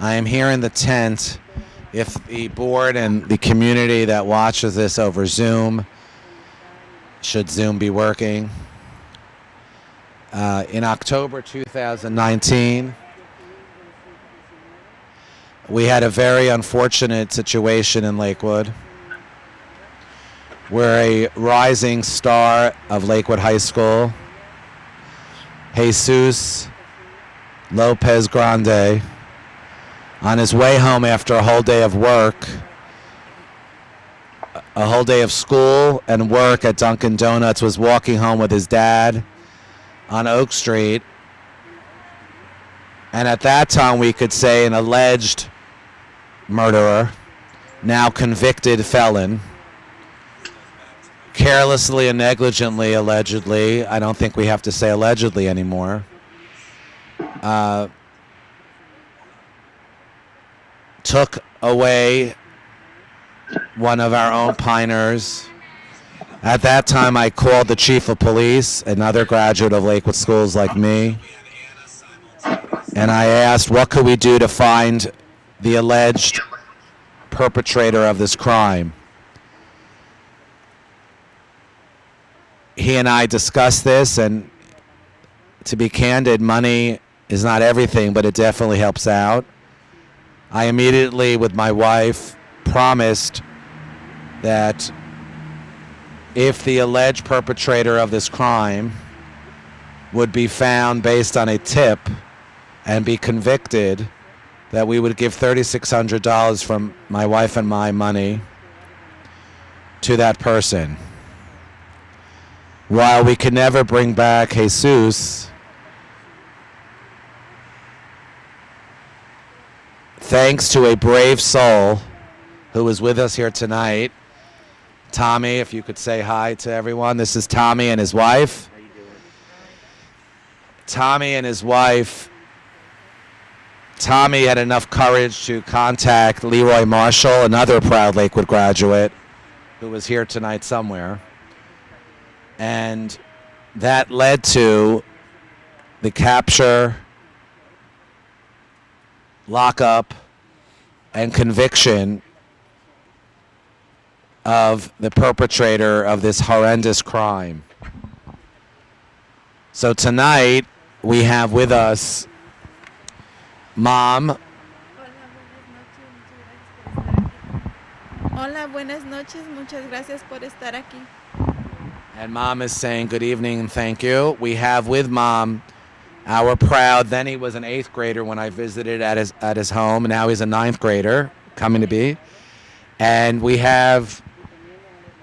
I am here in the tent. If the board and the community that watches this over Zoom, should Zoom be working, in October 2019, we had a very unfortunate situation in Lakewood where a rising star of Lakewood High School, Jesus Lopez Grande, on his way home after a whole day of work, a whole day of school and work at Dunkin' Donuts, was walking home with his dad on Oak Street. And at that time, we could say an alleged murderer, now convicted felon, carelessly and negligently, allegedly, I don't think we have to say allegedly anymore, took away one of our own Piners. At that time, I called the chief of police, another graduate of Lakewood schools like me, and I asked, what could we do to find the alleged perpetrator of this crime? He and I discussed this, and to be candid, money is not everything, but it definitely helps out. I immediately, with my wife, promised that if the alleged perpetrator of this crime would be found based on a tip and be convicted, that we would give $3,600 from my wife and my money to that person. While we could never bring back Jesus, thanks to a brave soul who is with us here tonight, Tommy, if you could say hi to everyone. This is Tommy and his wife. How you doing? Tommy and his wife. Tommy had enough courage to contact Leroy Marshall, another proud Lakewood graduate who was here tonight somewhere. And that led to the capture, lockup, and conviction of the perpetrator of this horrendous crime. So tonight we have with us Mom. Hola, buenas noches. Muchas gracias por estar aquí. And Mom is saying good evening and thank you. We have with Mom our proud, then he was an 8th grader when I visited at his home, and now he's a 9th grader, coming to be. And we have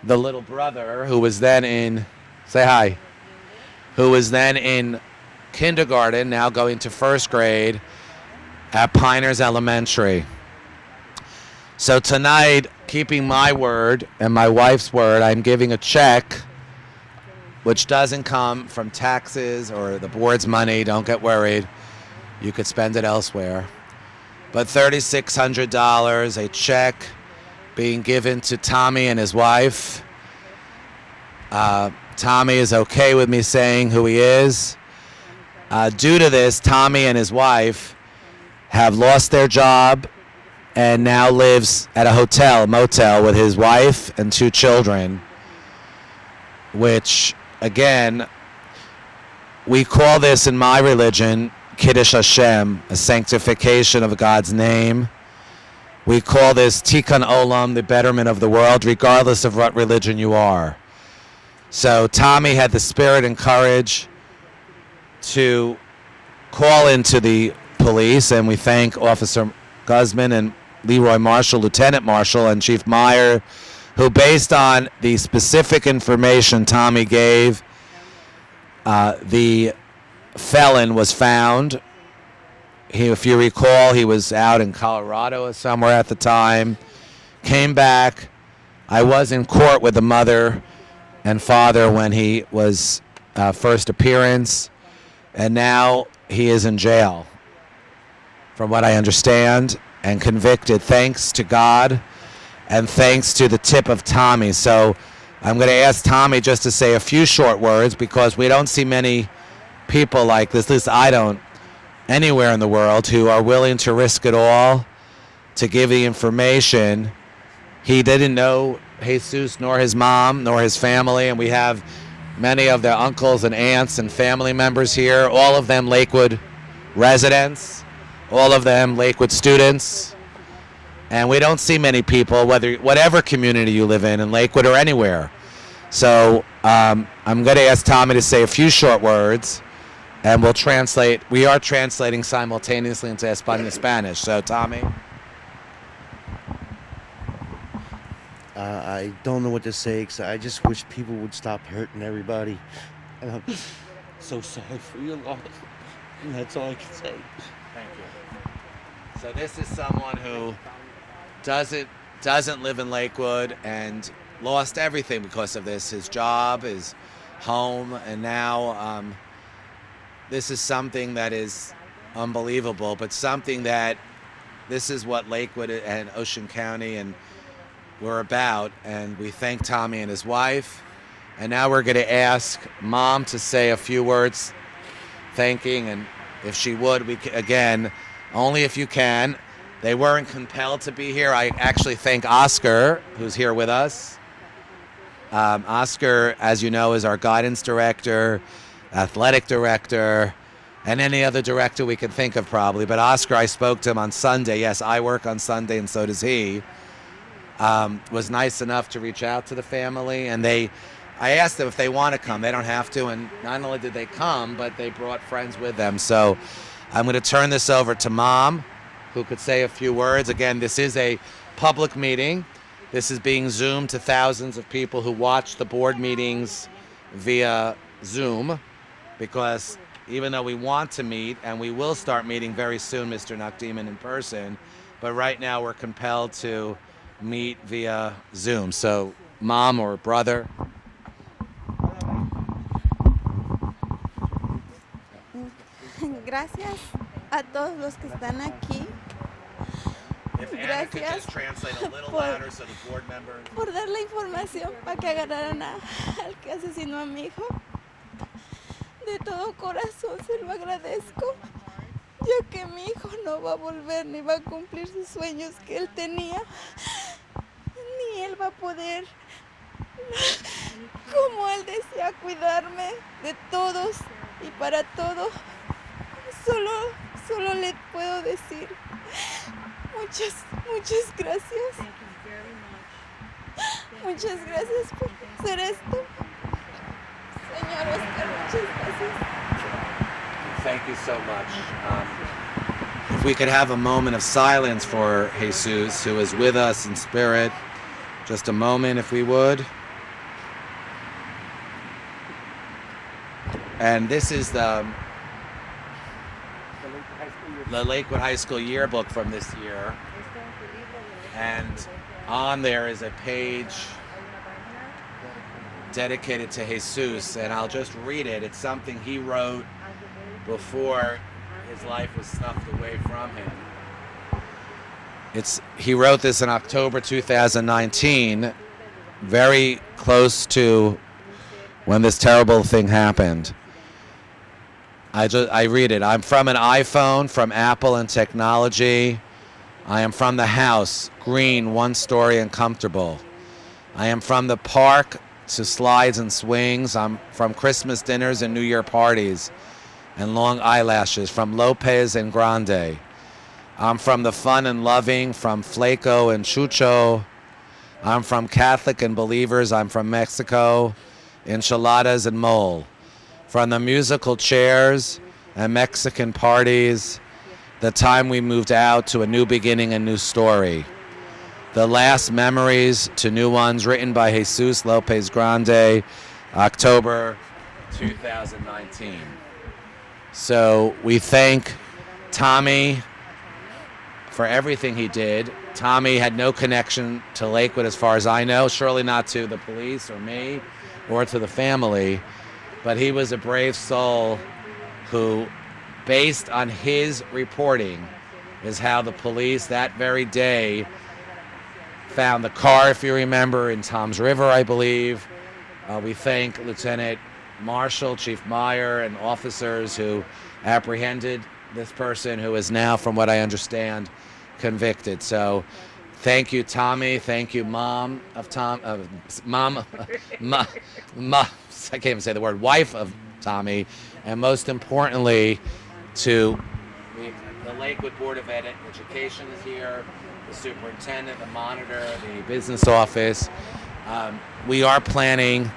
the little brother who was then in, say hi, who was then in kindergarten, now going to 1st grade at Piners Elementary. So tonight, keeping my word and my wife's word, I'm giving a check which doesn't come from taxes or the board's money. Don't get worried. You could spend it elsewhere. But $3,600, a check being given to Tommy and his wife. Tommy is okay with me saying who he is. Due to this, Tommy and his wife have lost their job and now lives at a motel with his wife and 2 children, which, again, we call this in my religion Kiddush Hashem, a sanctification of God's name. We call this Tikkun Olam, the betterment of the world, regardless of what religion you are. So Tommy had the spirit and courage to call into the police, and we thank Officer Guzman and Leroy Marshall, Lieutenant Marshall, and Chief Meyer, who, based on the specific information Tommy gave, the felon was found. If you recall, he was out in Colorado or somewhere at the time, came back. I was in court with the mother and father when he was first appearance, and now he is in jail, from what I understand, and convicted, thanks to God and thanks to the tip of Tommy. So I'm going to ask Tommy just to say a few short words, because we don't see many people like this, at least I don't, anywhere in the world who are willing to risk it all to give the information. He didn't know Jesus nor his mom nor his family, and we have many of their uncles and aunts and family members here, all of them Lakewood residents, all of them Lakewood students. And we don't see many people, whatever community you live in Lakewood or anywhere. So I'm going to ask Tommy to say a few short words, and we'll translate. We are translating simultaneously into Spanish. So, Tommy. I don't know what to say, because I just wish people would stop hurting everybody. And I'm so sorry for your loss. And that's all I can say. Thank you. So this is someone who doesn't live in Lakewood and lost everything because of this. His job, his home, and now this is something that is unbelievable, but something that this is what Lakewood and Ocean County and we're about, and we thank Tommy and his wife. And now we're going to ask Mom to say a few words thanking, and if she would, again, only if you can. They weren't compelled to be here. I actually thank Oscar, who's here with us. Oscar, as you know, is our guidance director, athletic director, and any other director we can think of probably. But Oscar, I spoke to him on Sunday. Yes, I work on Sunday, and so does he. Was nice enough to reach out to the family, and I asked them if they want to come. They don't have to, and not only did they come, but they brought friends with them. So I'm going to turn this over to Mom, who could say a few words. Again, this is a public meeting. This is being Zoomed to thousands of people who watch the board meetings via Zoom, because even though we want to meet, and we will start meeting very soon, Mr. Nakdiman, in person, but right now we're compelled to meet via Zoom. So, Mom or brother. Gracias a todos los que están aquí. If Anna could just translate a little louder so the board members. Por dar la información para que agarraran al que asesinó a mi hijo. De todo corazón se lo agradezco, ya que mi hijo no va a volver ni va a cumplir sus sueños que él tenía, ni él va a poder, como él decía, cuidarme de todos y para todo. Solo le puedo decir muchas gracias. Muchas gracias por hacer esto. Señor Oscar, muchas gracias. Thank you so much. If we could have a moment of silence for Jesus, who is with us in spirit. Just a moment, if we would. And this is the Lakewood High School yearbook from this year. And on there is a page dedicated to Jesus, and I'll just read it. It's something he wrote before his life was snuffed away from him. He wrote this in October 2019, very close to when this terrible thing happened. I read it. I'm from an iPhone, from Apple and technology. I am from the house, green, one story and comfortable. I am from the park to slides and swings. I'm from Christmas dinners and New Year parties and long eyelashes, from Lopez and Grande. I'm from the fun and loving, from Flaco and Chucho. I'm from Catholic and believers. I'm from Mexico, enchiladas and mole. From the musical chairs and Mexican parties, the time we moved out to a new beginning, a new story. The last memories to new ones, written by Jesus Lopez Grande, October 2019. So we thank Tommy for everything he did. Tommy had no connection to Lakewood as far as I know, surely not to the police or me or to the family, but he was a brave soul who, based on his reporting, is how the police that very day found the car, if you remember, in Toms River, I believe. We thank Lieutenant Marshall, Chief Meyer, and officers who apprehended this person who is now, from what I understand, convicted. So thank you, Tommy. Thank you, mom of mom, I can't even say the word, wife of Tommy. And most importantly, to the Lakewood Board of Education is here, the superintendent, the monitor, the business office. We are planning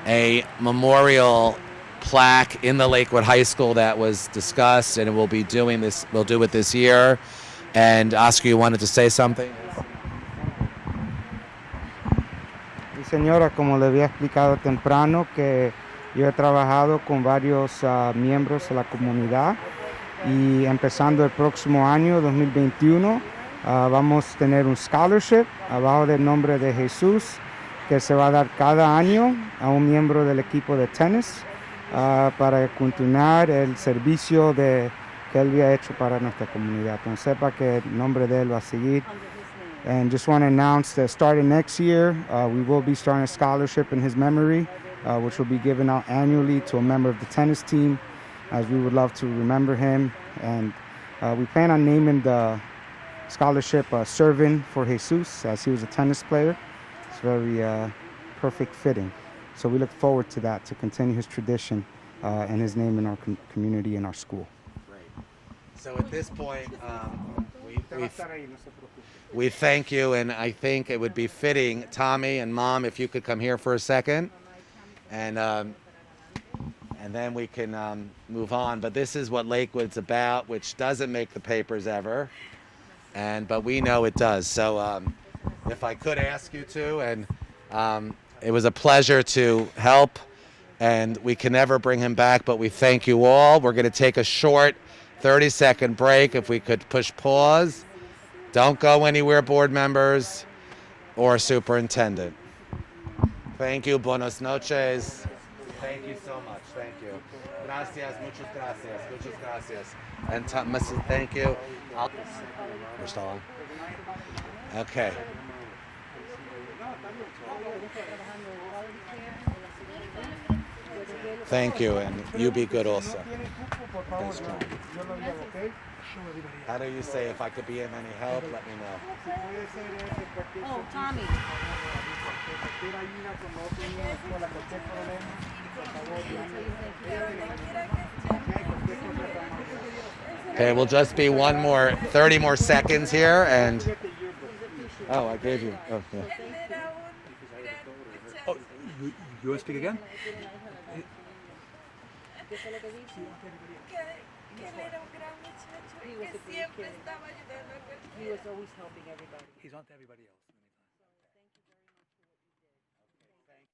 a memorial plaque in the Lakewood High School that was discussed, and we'll do it this year. And Oscar, you wanted to say something? Y señora, como le había explicado temprano, que yo he trabajado con varios miembros de la comunidad y empezando el próximo año 2021 vamos a tener un scholarship abajo del nombre de Jesús que se va a dar cada año a un miembro del equipo de tenis para continuar el servicio que él había hecho para nuestra comunidad. Entonces sepa que el nombre de él va a seguir. And just want to announce that starting next year, we will be starting a scholarship in his memory, which will be given out annually to a member of the tennis team, as we would love to remember him. And we plan on naming the scholarship Serving for Jesus, as he was a tennis player. It's very perfect fitting. So we look forward to that, to continue his tradition and his name in our community and our school. Great. So at this point, we thank you, and I think it would be fitting, Tommy and Mom, if you could come here for a second, and then we can move on. But this is what Lakewood's about, which doesn't make the papers ever, but we know it does. So if I could ask you to, and it was a pleasure to help, and we can never bring him back, but we thank you all. We're going to take a short 30-second break. If we could push pause. Don't go anywhere, board members or superintendent. Thank you. Buenas noches. Thank you so much. Thank you. Gracias. Muchas gracias. Muchas gracias. And thank you. We're still on. Okay. Thank you, and you be good also. Thanks, John. How do you say, if I could be of any help, let me know. Oh, Tommy. Okay, we'll just be 30 more seconds here, and oh, I gave you. Oh, yeah. Oh, you want to speak again? He was always helping everybody. He's on to everybody else.